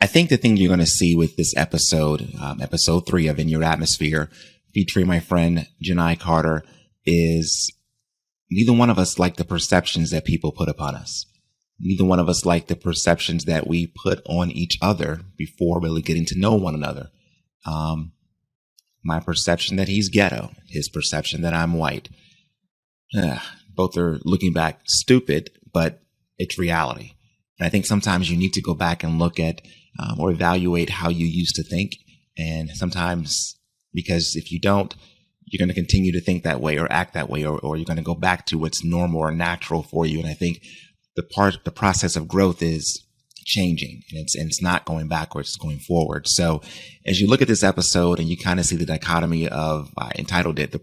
I think the thing you're going to see with this episode, episode 3 of In Your Atmosphere, featuring my friend Janai Carter, is neither one of us like the perceptions that people put upon us. Neither one of us like the perceptions that we put on each other before really getting to know one another. My perception that he's ghetto, his perception that I'm white. Both are, looking back, stupid, but it's reality. And I think sometimes you need to go back and look at or evaluate how you used to think. And sometimes, because if you don't, you're going to continue to think that way or act that way, or you're going to go back to what's normal or natural for you. And I think the process of growth is changing, and it's not going backwards, it's going forward. So as you look at this episode and you kind of see the dichotomy of, I entitled it The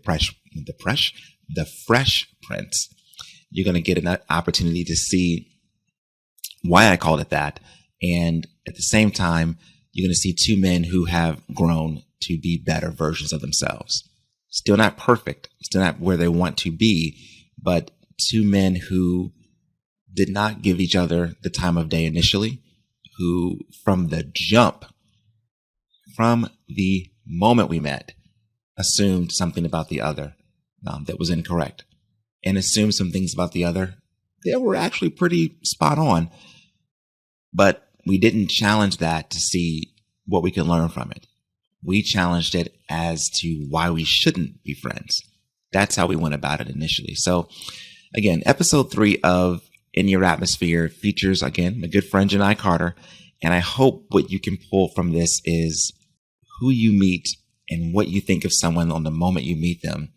Fresh Prince, you're going to get an opportunity to see why I called it that. And at the same time, you're going to see two men who have grown to be better versions of themselves. Still not perfect, still not where they want to be, but two men who did not give each other the time of day initially, who from the jump, from the moment we met, assumed something about the other that was incorrect, and assumed some things about the other that were actually pretty spot on. But we didn't challenge that to see what we can learn from it. We challenged it as to why we shouldn't be friends. That's how we went about it initially. So again, episode 3 of In Your Atmosphere features, again, my good friend Janai Carter. And I hope what you can pull from this is who you meet and what you think of someone on the moment you meet them.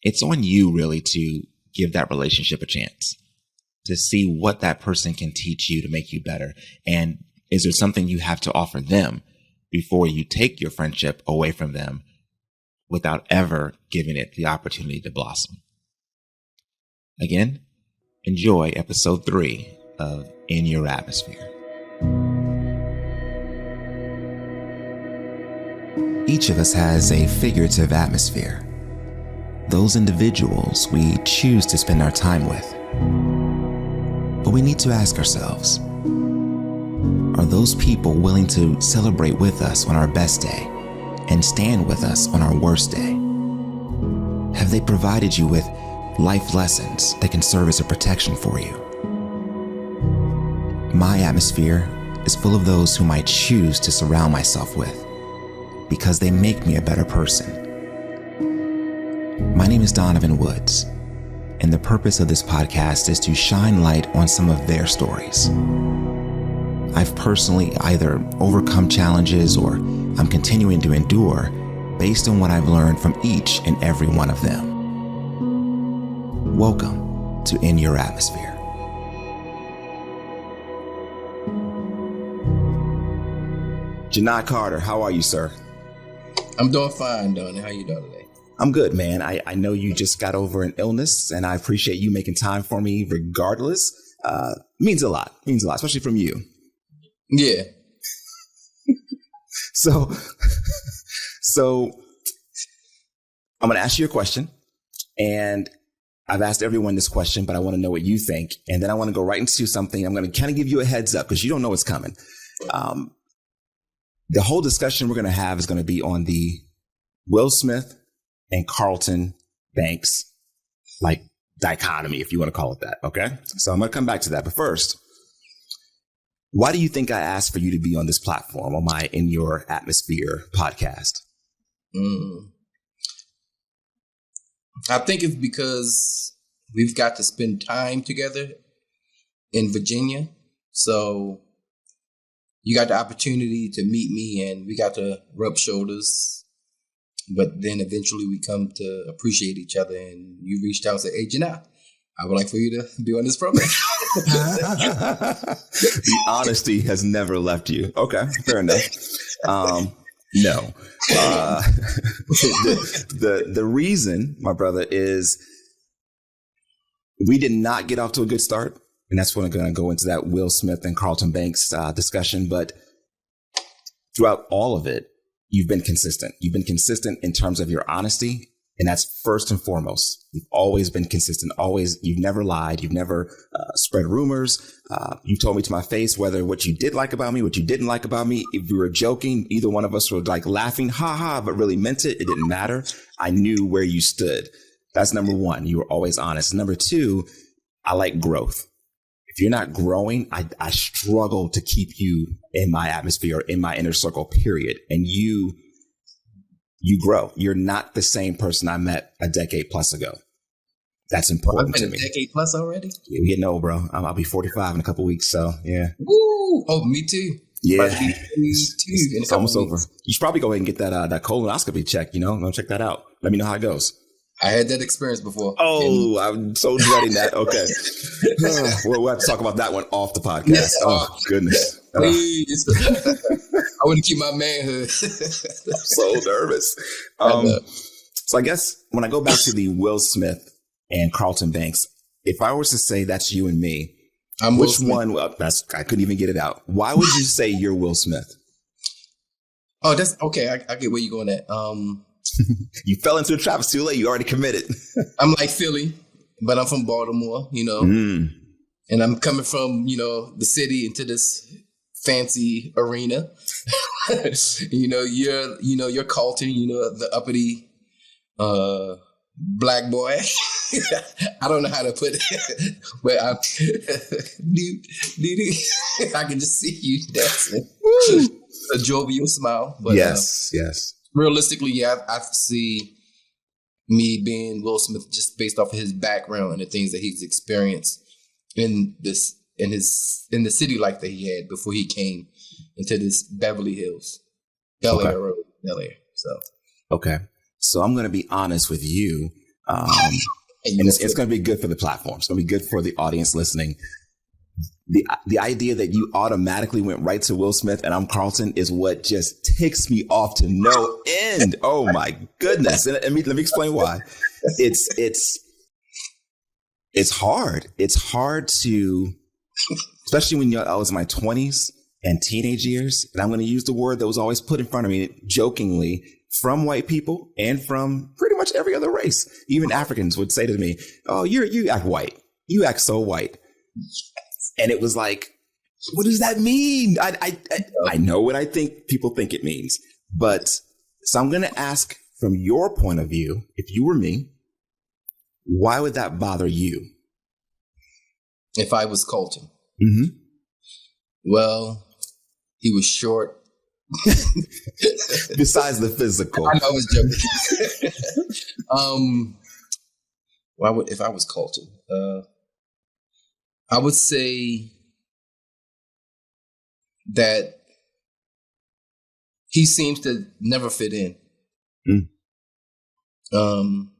It's on you really to give that relationship a chance, to see what that person can teach you to make you better. And is there something you have to offer them before you take your friendship away from them without ever giving it the opportunity to blossom? Again, enjoy episode 3 of In Your Atmosphere. Each of us has a figurative atmosphere. Those individuals we choose to spend our time with. But we need to ask ourselves, are those people willing to celebrate with us on our best day and stand with us on our worst day? Have they provided you with life lessons that can serve as a protection for you? My atmosphere is full of those whom I choose to surround myself with because they make me a better person. My name is Donovan Woods, and the purpose of this podcast is to shine light on some of their stories. I've personally either overcome challenges or I'm continuing to endure based on what I've learned from each and every one of them. Welcome to In Your Atmosphere. Janai Carter, how are you, sir? I'm doing fine, Donnie. How you doing today? I'm good, man. I know you just got over an illness, and I appreciate you making time for me regardless. Means a lot, especially from you. Yeah. So I'm going to ask you a question, and I've asked everyone this question, but I want to know what you think. And then I want to go right into something. I'm going to kind of give you a heads up because you don't know what's coming. The whole discussion we're going to have is going to be on the Will Smith and Carlton Banks, like dichotomy, if you want to call it that. Okay. So I'm going to come back to that. But first, why do you think I asked for you to be on this platform, on my In Your Atmosphere podcast? I think it's because we've got to spend time together in Virginia. So you got the opportunity to meet me and we got to rub shoulders. But then eventually we come to appreciate each other, and you reached out and said, "Hey, Janai, I would like for you to be on this program." The honesty has never left you. Okay, fair enough. No. The reason, my brother, is we did not get off to a good start. And that's when I'm going to go into that Will Smith and Carlton Banks discussion. But throughout all of it, you've been consistent. You've been consistent in terms of your honesty And that's first and foremost. You've always been consistent. You've never lied. You've never spread rumors. You told me to my face whether what you did like about me, what you didn't like about me. If we were joking, either one of us were like laughing, ha ha, but really meant it. It didn't matter. I knew where you stood. That's number one. You were always honest. Number two, I like growth. If you're not growing, I struggle to keep you in my atmosphere, in my inner circle, period. And you grow. You're not the same person I met a decade plus ago. That's important to me. A decade plus already? Yeah, we getting old, bro. I'll be 45 in a couple weeks. So yeah. Woo! Oh, me too. Yeah. Me too. It's almost over. You should probably go ahead and get that colonoscopy check. Go check that out. Let me know how it goes. I had that experience before. Oh, I'm so dreading that. Okay. We'll have to talk about that one off the podcast. Oh, goodness. Please. I want to keep my manhood. I'm so nervous. So I guess when I go back to the Will Smith and Carlton Banks, if I was to say that's you and me, which one? Well, I couldn't even get it out. Why would you say you're Will Smith? Oh, that's okay. I get where you're going at. You fell into the trap. It's too late. You already committed. I'm like Philly, but I'm from Baltimore, and I'm coming from, the city into this fancy arena. You're Carlton, the uppity, black boy. I don't know how to put it, but I can just see you dancing. A jovial smile. But, yes. Realistically, yeah, I see me being Will Smith just based off of his background and the things that he's experienced in the city life that he had before he came into this Beverly Hills, Bel Air Road, Bel Air. So I'm going to be honest with you, and it's going to be good for the platform. It's going to be good for the audience listening. The idea that you automatically went right to Will Smith and I'm Carlton is what just ticks me off to no end. Oh my goodness. And let me explain why. It's hard. It's hard to, especially when I was in my 20s and teenage years. And I'm going to use the word that was always put in front of me jokingly from white people and from pretty much every other race. Even Africans would say to me, oh, you act white. You act so white. And it was like, what does that mean? I know what I think people think it means. But so I'm going to ask from your point of view, if you were me, why would that bother you? If I was Carlton? Mm-hmm. Well, he was short. Besides the physical. I know, I was joking. If I was Carlton? I would say that he seems to never fit in.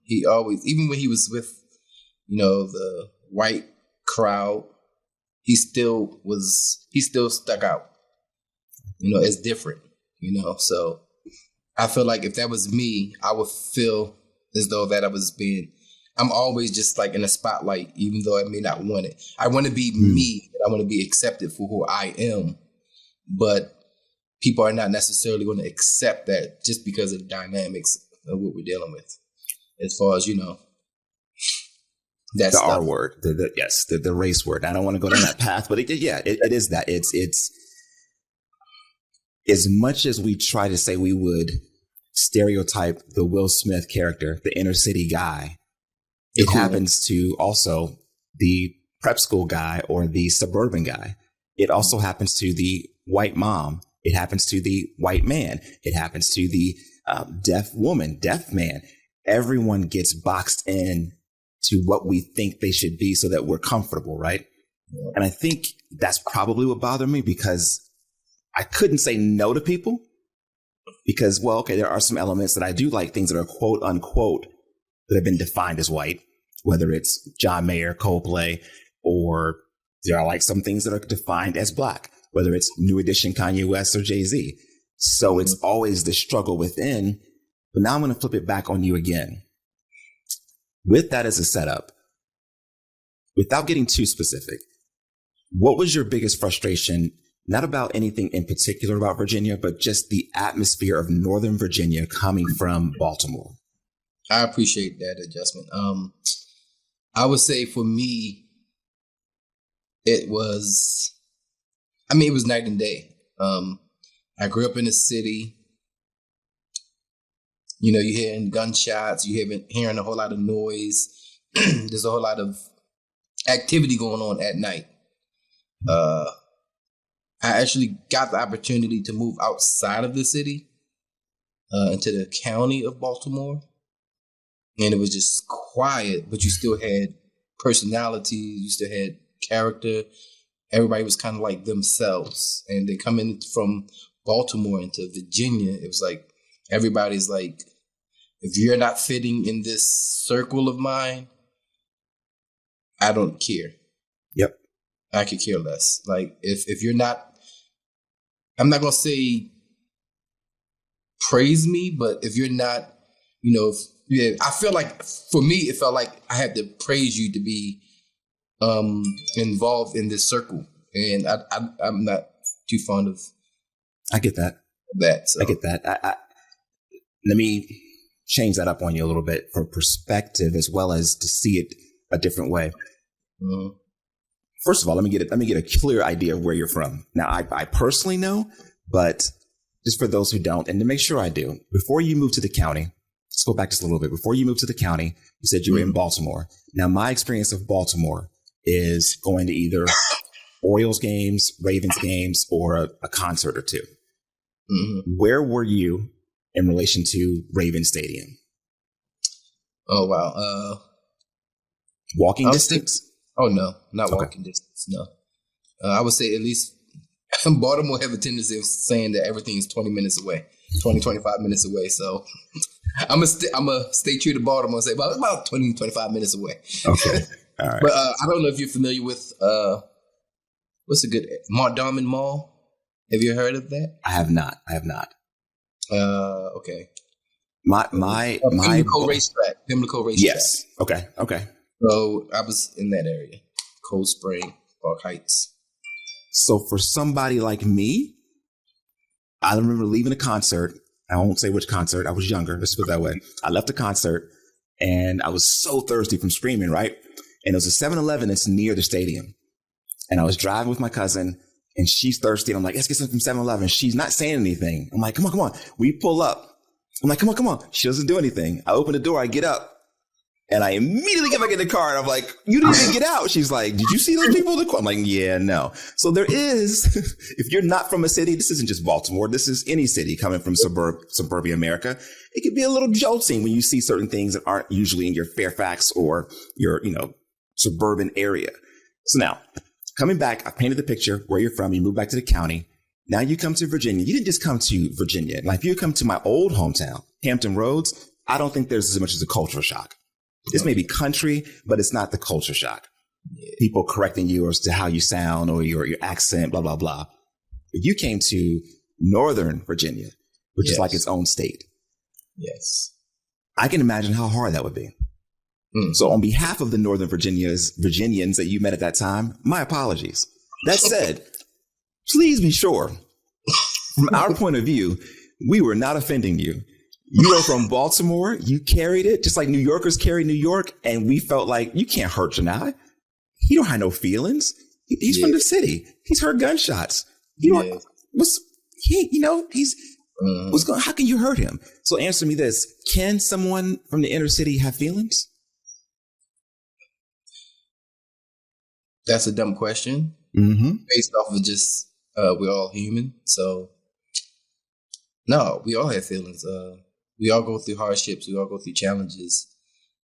He always, even when he was with, the white crowd, he still stuck out, as different, So I feel like if that was me, I would feel as though that I'm always just like in a spotlight, even though I may not want it. I want to be me. And I want to be accepted for who I am. But people are not necessarily going to accept that just because of the dynamics of what we're dealing with. As far as, that's the R word, the race word. I don't want to go down that path, but it is that. It's as much as we try to say we would stereotype the Will Smith character, the inner city guy, it happens to also the prep school guy or the suburban guy. It also happens to the white mom. It happens to the white man. It happens to the deaf woman, deaf man. Everyone gets boxed in to what we think they should be so that we're comfortable, right? Yeah. And I think that's probably what bothered me, because I couldn't say no to people because, there are some elements that I do like, things that are quote unquote that have been defined as white, whether it's John Mayer, Coldplay, or there are like some things that are defined as black, whether it's New Edition, Kanye West, or Jay-Z. So it's always the struggle within. But now I'm going to flip it back on you again. With that as a setup, without getting too specific, what was your biggest frustration, not about anything in particular about Virginia, but just the atmosphere of Northern Virginia coming from Baltimore? I appreciate that adjustment. I would say for me, it was night and day. I grew up in a city. You know, you're hearing gunshots, hearing a whole lot of noise. There's a whole lot of activity going on at night. I actually got the opportunity to move outside of the city into the county of Baltimore. And it was just quiet, but you still had personality, you still had character. Everybody was kind of like themselves. And then coming from Baltimore into Virginia, it was like everybody's like, if you're not fitting in this circle of mine, I don't care. Yep. I could care less. Like if you're not, I'm not gonna say praise me, but if you're not, you know, I feel like for me, it felt like I had to praise you to be involved in this circle, and I'm not too fond of. I get that. So. I get that. Let me change that up on you a little bit for perspective, as well as to see it a different way. Mm-hmm. First of all, let me get a clear idea of where you're from. Now, I personally know, but just for those who don't, and to make sure I do, before you moved to the county, let's go back just a little bit. Before you moved to the county, you said you were in Baltimore. Now, my experience of Baltimore is going to either Orioles games, Ravens games, or a concert or two. Mm-hmm. Where were you in relation to Raven Stadium? Oh, wow. Walking distance? Oh, no, not walking distance. No. I would say at least Baltimore have a tendency of saying that everything is 20 minutes away, 25 minutes away. So I'm going to stay true to Baltimore and say about 20, 25 minutes away. Okay. All right. But I don't know if you're familiar with, what's a good, Montgomery Mall? Have you heard of that? I have not. Okay. Pimlico Racetrack. Yes. Okay. So I was in that area, Cold Spring, Park Heights. So for somebody like me, I remember leaving a concert. I won't say which concert. I was younger. Let's put it that way. I left a concert and I was so thirsty from screaming, right? And it was a 7-Eleven that's near the stadium. And I was driving with my cousin and she's thirsty. And I'm like, let's get something from 7-Eleven. She's not saying anything. I'm like, come on. We pull up. I'm like, come on. She doesn't do anything. I open the door. I get up. And I immediately get back in the car and I'm like, you didn't even get out. She's like, did you see those people? I'm like, yeah, no. So there is, if you're not from a city, this isn't just Baltimore. This is any city coming from suburban America. It can be a little jolting when you see certain things that aren't usually in your Fairfax or your, suburban area. So now coming back, I painted the picture where you're from. You move back to the county. Now you come to Virginia. You didn't just come to Virginia. Like if you come to my old hometown, Hampton Roads, I don't think there's as much as a cultural shock. This may be country, but it's not the culture shock. People correcting you as to how you sound or your accent, blah, blah, blah. But you came to Northern Virginia, which is like its own state. Yes. I can imagine how hard that would be. So on behalf of the Northern Virginians that you met at that time, my apologies. That said, please be sure, from our point of view, we were not offending you. You are from Baltimore. You carried it just like New Yorkers carry New York. And we felt like you can't hurt Janai. He don't have no feelings. He's from the city. He's heard gunshots. What's going, how can you hurt him? So answer me this. Can someone from the inner city have feelings? That's a dumb question. Based off of just, we're all human. So no, we all have feelings. We all go through hardships. We all go through challenges.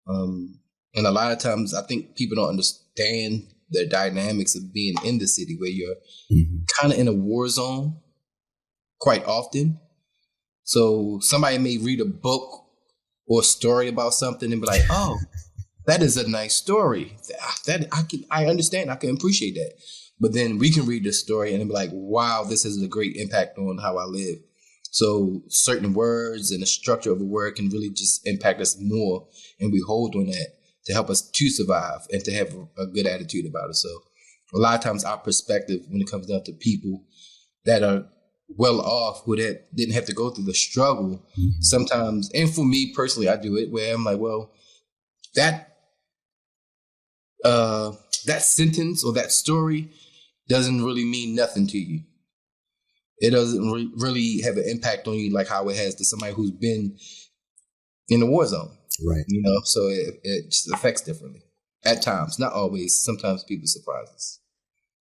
And a lot of times I think people don't understand the dynamics of being in the city where you're kind of in a war zone quite often. So somebody may read a book or a story about something and be like, oh, that is a nice story. I understand. I can appreciate that. But then we can read the story and be like, wow, this has a great impact on how I live. So certain words and the structure of a word can really just impact us more. And we hold on that to help us to survive and to have a good attitude about it. So a lot of times our perspective when it comes down to people that are well off who that didn't have to go through the struggle sometimes. And for me personally, I do it where I'm like, well, that sentence or that story doesn't really mean nothing to you. It doesn't really have an impact on you like how it has to somebody who's been in the war zone. Right. So it just affects differently at times, not always. Sometimes people surprise us.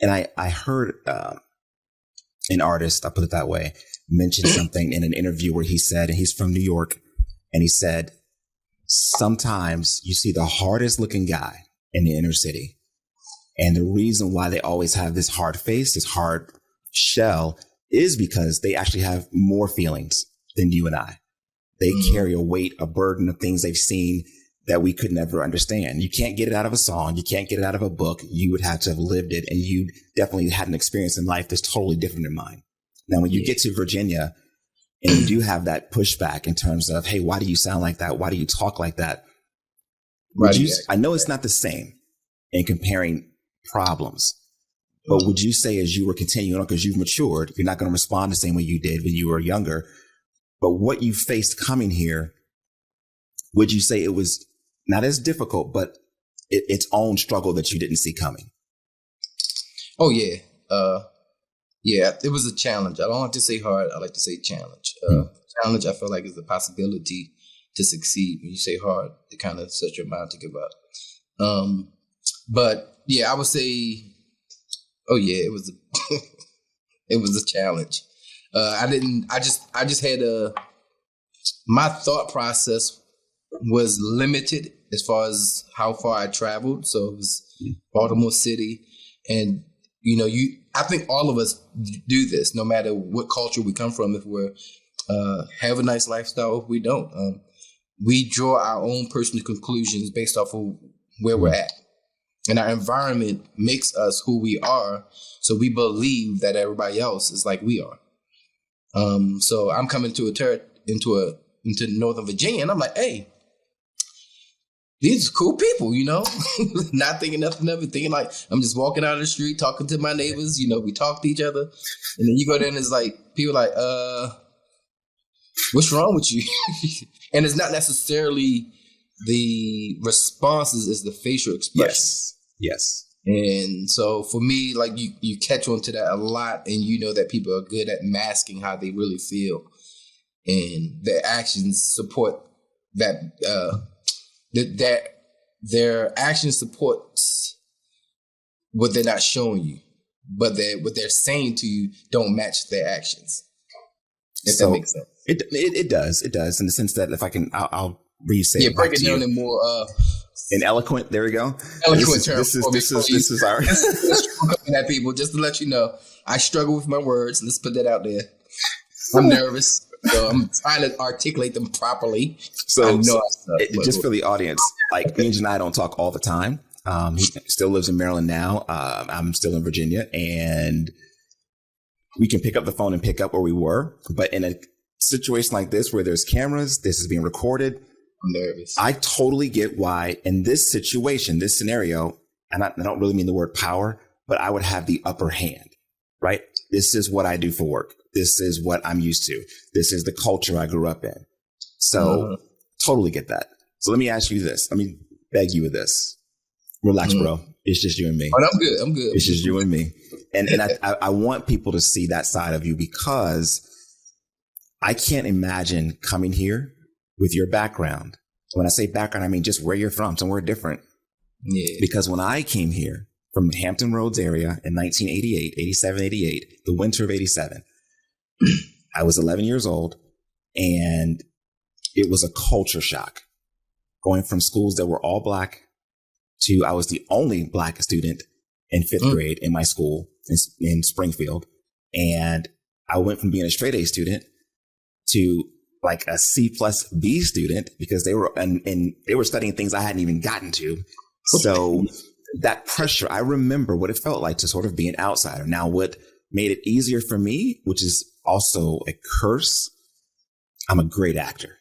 And I heard an artist, I'll put it that way, mention something in an interview where he said, and he's from New York, and he said, sometimes you see the hardest looking guy in the inner city. And the reason why they always have this hard face, this hard shell, is because they actually have more feelings than you and I. They carry a weight, a burden of things they've seen that we could never understand. You can't get it out of a song. You can't get it out of a book. You would have to have lived it. And you definitely had an experience in life that's totally different than mine. Now, when you get to Virginia and you do have that pushback in terms of, hey, why do you sound like that? Why do you talk like that? I know it's not the same in comparing problems, but would you say as you were continuing on, because you've matured, you're not going to respond the same way you did when you were younger, but what you faced coming here, would you say it was not as difficult, but its own struggle that you didn't see coming? Oh, yeah. Yeah, it was a challenge. I don't like to say hard. I like to say challenge. Challenge, I feel like, is the possibility to succeed. When you say hard, it kind of sets your mind to give up. But yeah, I would say, oh yeah, it was it was a challenge. I just had my thought process was limited as far as how far I traveled. So it was Baltimore City, and I think all of us do this, no matter what culture we come from. If we're have a nice lifestyle, if we don't, we draw our own personal conclusions based off of where we're at. And our environment makes us who we are, so we believe that everybody else is like we are. So I'm coming into Northern Virginia, and I'm like, hey, these are cool people, not thinking nothing of it, thinking like I'm just walking out of the street, talking to my neighbors, we talk to each other. And then you go there and it's like, people like, what's wrong with you? And it's not necessarily the responses, is the facial expression. Yes. And so for me, like you catch on to that a lot, and you know that people are good at masking how they really feel, and their actions support that. That their actions supports what they're not showing you, but what they're saying to you don't match their actions. If that makes sense. It does in the sense that if I can, I'll re-say it. Yeah, break it down in more. In eloquent. There we go. Eloquent terms. This is our. At people, just to let you know, I struggle with my words. Let's put that out there. I'm nervous, so I'm trying to articulate them properly. Just for the audience, like me and Janai don't talk all the time. He still lives in Maryland now. I'm still in Virginia, and we can pick up the phone and pick up where we were. But in a situation like this, where there's cameras, this is being recorded. I'm nervous. I totally get why in this situation, this scenario, and I don't really mean the word power, but I would have the upper hand, right? This is what I do for work. This is what I'm used to. This is the culture I grew up in. So totally get that. So let me ask you this. Let me beg you with this. Relax, bro. It's just you and me. Oh, I'm good. It's just you and me. And I want people to see that side of you, because I can't imagine coming here with your background. When I say background, I mean just where you're from, somewhere different. Yeah. Because when I came here from the Hampton Roads area in 1988, 87, 88, the winter of 87, I was 11 years old, and it was a culture shock going from schools that were all Black to I was the only Black student in fifth grade in my school in Springfield. And I went from being a straight A student to like a C+B student, because they were and they were studying things I hadn't even gotten to. So that pressure, I remember what it felt like to sort of be an outsider. Now, what made it easier for me, which is also a curse, I'm a great actor.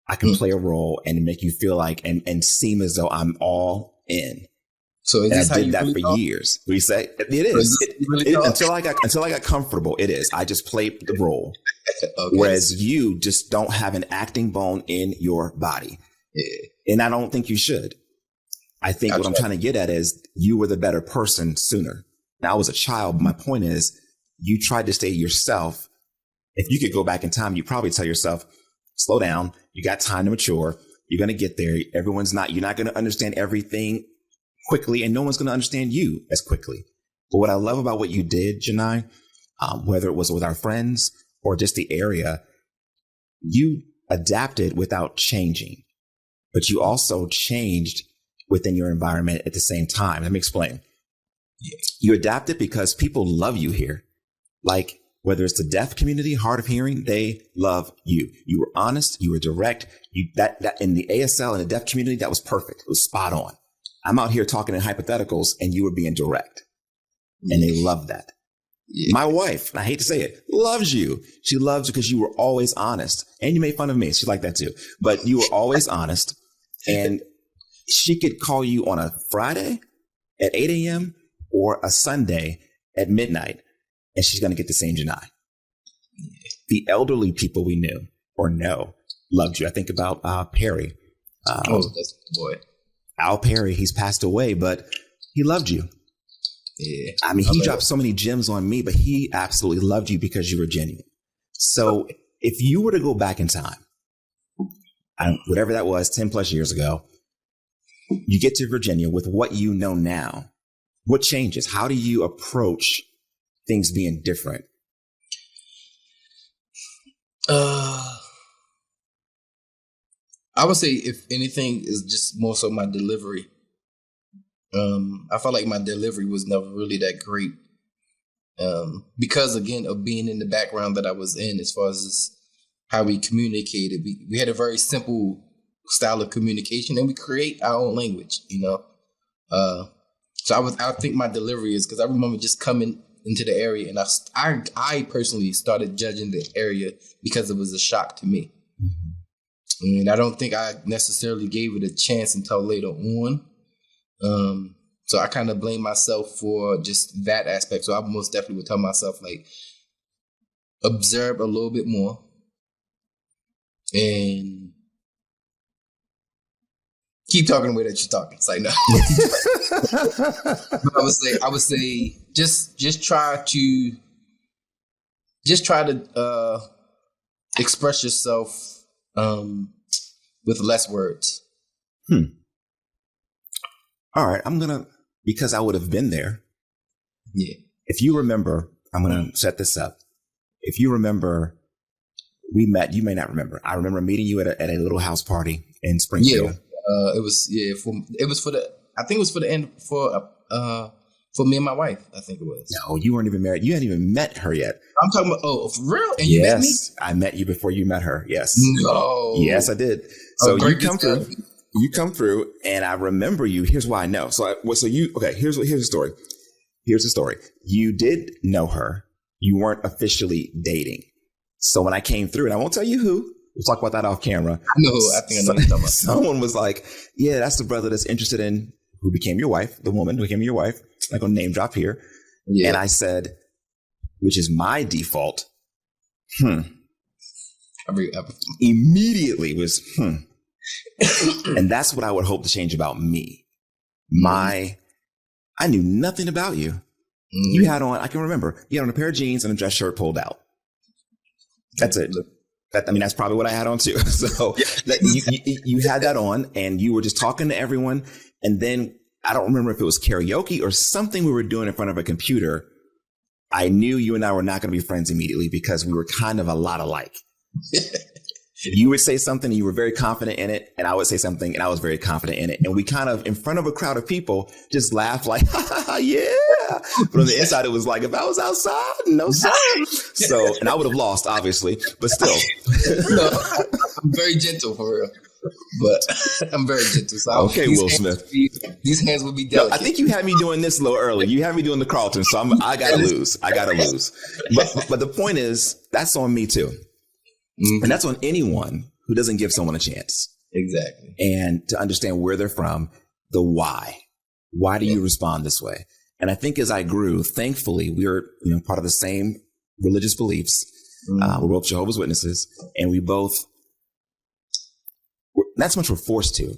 I can play a role and make you feel like and seem as though I'm all in. So is And I this how did you that really for talk? years. We say it So is is this how you really talk? until I got comfortable. It is. I just played the role. Okay. Whereas you just don't have an acting bone in your body. Yeah. And I don't think you should. I think what I'm trying to get at is you were the better person sooner. Now I was a child. But my point is you tried to stay yourself. If you could go back in time, you'd probably tell yourself, slow down. You got time to mature. You're going to get there. You're not going to understand everything quickly, and no one's going to understand you as quickly. But what I love about what you did, Janai, whether it was with our friends or just the area, you adapted without changing, but you also changed within your environment at the same time. Let me explain. Yeah. You adapted because people love you here. Like whether it's the deaf community, hard of hearing, they love you. You were honest. You were direct. That in the ASL and the deaf community, that was perfect. It was spot on. I'm out here talking in hypotheticals and you were being direct. And they love that. Yeah. My wife, I hate to say it, loves you. She loves you because you were always honest. And you made fun of me. She liked that too. But you were always honest. And she could call you on a Friday at 8 a.m. or a Sunday at midnight. And she's going to get the same Janai. Yeah. The elderly people we knew or know loved you. I think about Perry. That's boy. Al Perry, he's passed away, but he loved you. Yeah. I mean, he dropped so many gems on me, but he absolutely loved you because you were genuine. So if you were to go back in time, whatever that was, 10 plus years ago, you get to Virginia with what you know now. What changes? How do you approach things being different? I would say, if anything, is just more so my delivery. I felt like my delivery was never really that great. Because, again, of being in the background that I was in, as far as how we communicated. We had a very simple style of communication, and we create our own language, you know. So I think my delivery is, because I remember just coming into the area, and I personally started judging the area because it was a shock to me. Mm-hmm. And I don't think I necessarily gave it a chance until later on. So I kind of blame myself for just that aspect. So I most definitely would tell myself, like, observe a little bit more. And keep talking the way that you're talking. It's like, no. I would say just try to express yourself with less words. All right, because I would have been there. Yeah. If you remember, I'm going to set this up. If you remember, we met, you may not remember. I remember meeting you at a little house party in Springfield. Yeah. It was for me and my wife, I think it was. No, you weren't even married. You hadn't even met her yet. I'm talking about, for real? And you met me? I met you before you met her. Yes. No. Yes, I did. So you come through. You come through, and I remember you. Here's why I know. Here's the story. Here's the story. You did know her. You weren't officially dating. So when I came through, and I won't tell you who, we'll talk about that off camera. I know who. I think I know who you're talking about. Someone was like, yeah, that's the brother that's interested in who became your wife, the woman who became your wife. I'm going to name drop here. Yeah. And I said, which is my default, immediately was, And that's what I would hope to change about me. I knew nothing about you. You had on, I can remember, you had on a pair of jeans and a dress shirt pulled out. That's it. That's probably what I had on too. So you had that on, and you were just talking to everyone. And then I don't remember if it was karaoke or something we were doing in front of a computer. I knew you and I were not going to be friends immediately because we were kind of a lot alike. You would say something and you were very confident in it, and I would say something and I was very confident in it. And we kind of, in front of a crowd of people, just laughed like, yeah. But on the inside, it was like, if I was outside, no sir. So, and I would have lost, obviously, but still. No, I'm very gentle for real. But I'm very gentle. So okay, Will Smith. These hands would be delicate. No, I think you had me doing this a little early. You had me doing the Carlton, so I gotta lose. But the point is, that's on me too. Mm-hmm. And that's on anyone who doesn't give someone a chance. Exactly. And to understand where they're from, the why. Why do you respond this way? And I think as I grew, thankfully, we were, part of the same religious beliefs. We're both Jehovah's Witnesses, and we both, not so much we're forced to.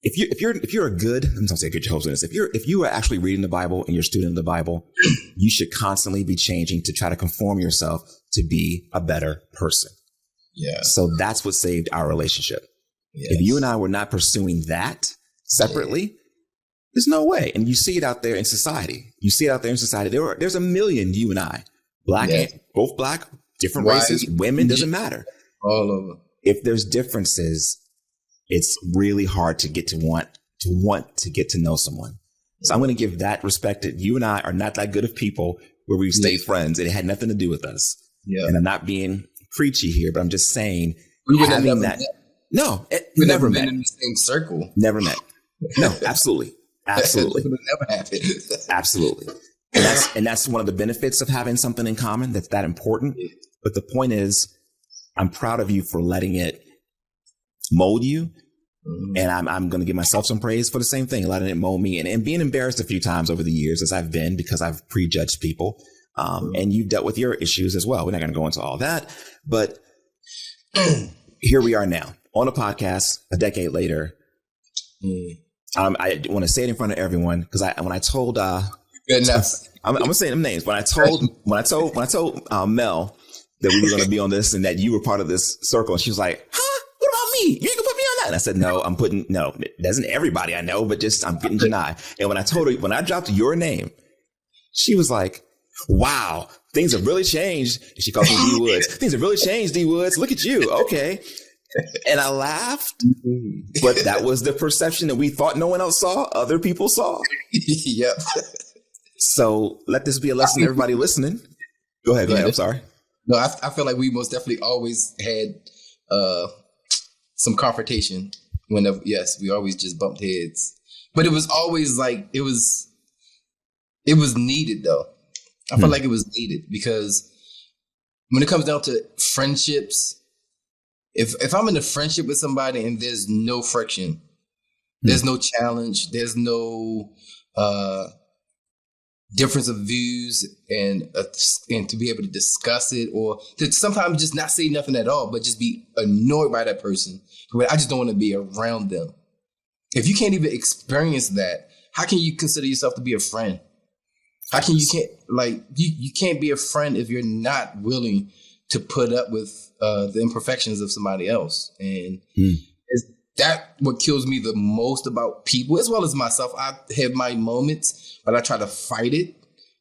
If you're a good, I'm not saying good Jehovah's Witness. If you are actually reading the Bible and you're a student of the Bible, you should constantly be changing to try to conform yourself to be a better person. Yeah. So that's what saved our relationship. Yes. If you and I were not pursuing that separately, there's no way. And you see it out there in society. There's a million you and I, both black, different races, women, doesn't matter. All over. If there's differences, it's really hard to get to want to get to know someone. So I'm going to give that respect that you and I are not that good of people where we've stayed friends. It had nothing to do with us. Yeah. And I'm not being preachy here, but I'm just saying we would have never met. No, we never met in the same circle. Never met. No, absolutely. Absolutely. It would never happened. Absolutely. And that's one of the benefits of having something in common that's that important. Yeah. But the point is, I'm proud of you for letting it mold you. Mm-hmm. And I'm going to give myself some praise for the same thing, letting it mold me and being embarrassed a few times over the years as I've been because I've prejudged people. And you've dealt with your issues as well. We're not going to go into all that, but here we are now on a podcast a decade later. I want to say it in front of everyone because when I told, I'm going to say them names. When I told Mel that we were going to be on this and that you were part of this circle, and she was like, "Huh? What about me? You can put me on that?" And I said, "No, it doesn't everybody I know, but just I'm getting Janai." And when I told her, when I dropped your name, she was like, "Wow, things have really changed." And she called me D Woods. "Things have really changed, D Woods. Look at you. Okay." And I laughed, but that was the perception that we thought no one else saw. Other people saw. Yep. So let this be a lesson to everybody listening. Go ahead. I'm sorry. No, I feel like we most definitely always had some confrontation. Whenever, yes, we always just bumped heads, but it was always like it was needed though. I feel like it was needed because when it comes down to friendships, if I'm in a friendship with somebody and there's no friction, there's no challenge, there's no difference of views and to be able to discuss it or to sometimes just not say nothing at all, but just be annoyed by that person. I just don't want to be around them. If you can't even experience that, how can you consider yourself to be a friend? How can you can't be a friend if you're not willing to put up with the imperfections of somebody else. And is that what kills me the most about people as well as myself? I have my moments, but I try to fight it.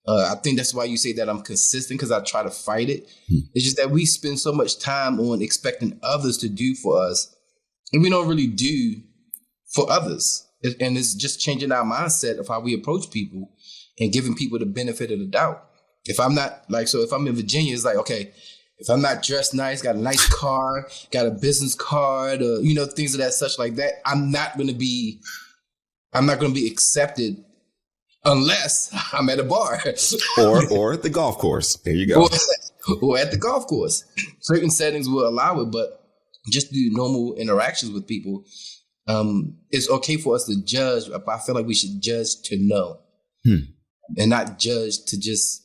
I think that's why you say that I'm consistent, because I try to fight it. It's just that we spend so much time on expecting others to do for us, and we don't really do for others. And it's just changing our mindset of how we approach people and giving people the benefit of the doubt. If I'm not if I'm in Virginia, it's like, okay, if I'm not dressed nice, got a nice car, got a business card, things of that such like that, I'm not going to be accepted unless I'm at a bar or at the golf course. There you go. Or at the golf course. Certain settings will allow it, but just to do normal interactions with people, it's okay for us to judge. I feel like we should judge to know and not judge to just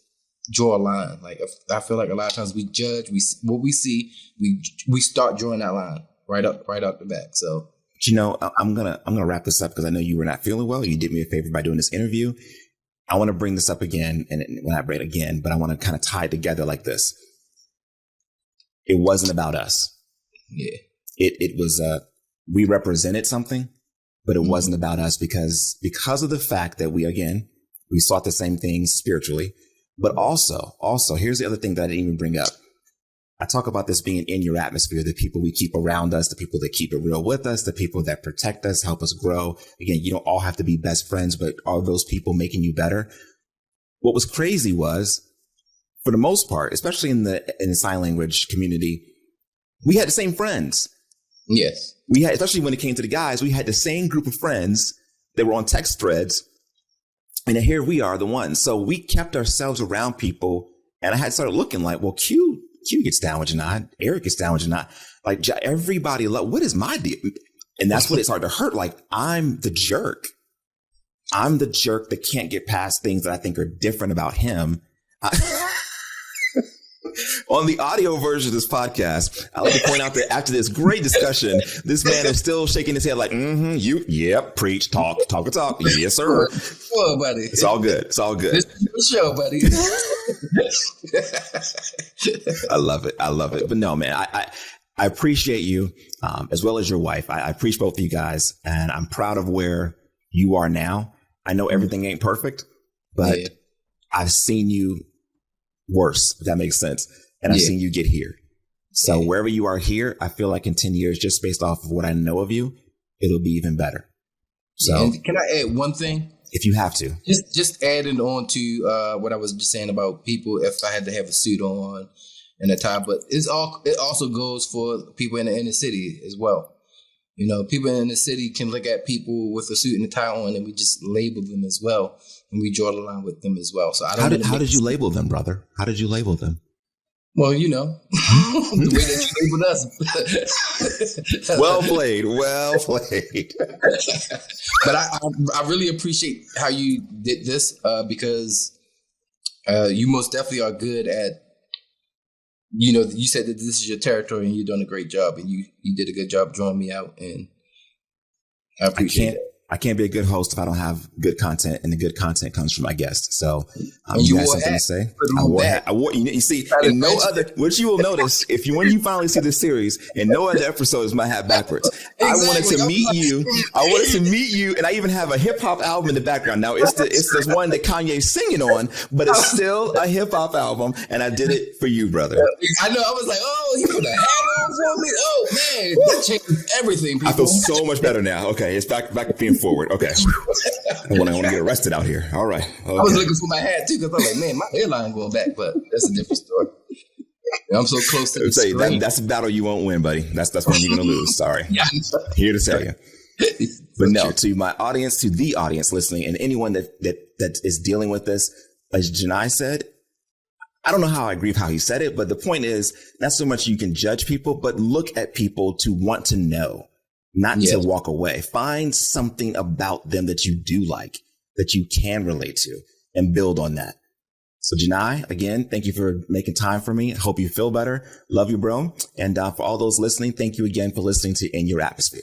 draw a line. Like I feel like a lot of times we judge, what we see, we start drawing that line right out the back. So, I'm gonna wrap this up because I know you were not feeling well. You did me a favor by doing this interview. I want to bring this up again, and when I bring it again, but I want to kind of tie it together like this. It wasn't about us. Yeah. It was we represented something, but it wasn't about us because of the fact that we sought the same things spiritually. But also, here's the other thing that I didn't even bring up. I talk about this being in your atmosphere, the people we keep around us, the people that keep it real with us, the people that protect us, help us grow. Again, you don't all have to be best friends, but are those people making you better? What was crazy was, for the most part, especially in the sign language community, we had the same friends. Yes. We had, especially when it came to the guys, we had the same group of friends that were on text threads. And here we are, the ones. So we kept ourselves around people. And I had started looking like, well, Q gets down with Janai. Eric gets down with Janai. Like everybody, what is my deal? And that's when it started to hurt. Like I'm the jerk. I'm the jerk that can't get past things that I think are different about him. On the audio version of this podcast, I like to point out that after this great discussion, this man is still shaking his head like, preach, talk. Yes, sir. Well, buddy. It's all good. It's all good. This is the show, buddy. I love it. But no, man, I appreciate you as well as your wife. I appreciate both of you guys, and I'm proud of where you are now. I know everything ain't perfect, but I've seen you worse, if that makes sense. And I've seen you get here. So wherever you are here, I feel like in 10 years, just based off of what I know of you, it'll be even better. So and can I add one thing? If you have to. Just adding on to what I was just saying about people, if I had to have a suit on and a tie, but it also goes for people in the inner city as well. You know, people in the city can look at people with a suit and a tie on, and we just label them as well, and we draw the line with them as well. So how did you label them, brother? How did you label them? Well, you know, the way that you labeled us. Well played. But I really appreciate how you did this because you most definitely are good at. You know, you said that this is your territory and you're doing a great job, and you did a good job drawing me out, and I appreciate it. I can't be a good host if I don't have good content, and the good content comes from my guests. So, you guys something to say? I wore. You see, in no other, which you will notice when you finally see this series, in no other episode is my hat backwards. Exactly. I wanted to meet you, and I even have a hip hop album in the background. Now it's this one that Kanye's singing on, but it's still a hip hop album, and I did it for you, brother. I know. I was like, oh, he put a hat on for me. Oh man, that changed everything. People. I feel so much better now. Okay, it's back to being forward. Okay. I want to get arrested out here. All right. Okay. I was looking for my hat too because I was like, man, my hairline going back, but that's a different story. I'm so close to the screen. That's a battle you won't win, buddy. That's one you're going to lose. Sorry. Here to tell you. But no, to my audience, to the audience listening, and anyone that is dealing with this, as Janai said, I don't know how I agree with how he said it, but the point is not so much you can judge people, but look at people to want to know. Not to walk away. Find something about them that you do like, that you can relate to, and build on that. So Janai, again, thank you for making time for me. I hope you feel better. Love you, bro. And for all those listening, thank you again for listening to In Your Atmosphere.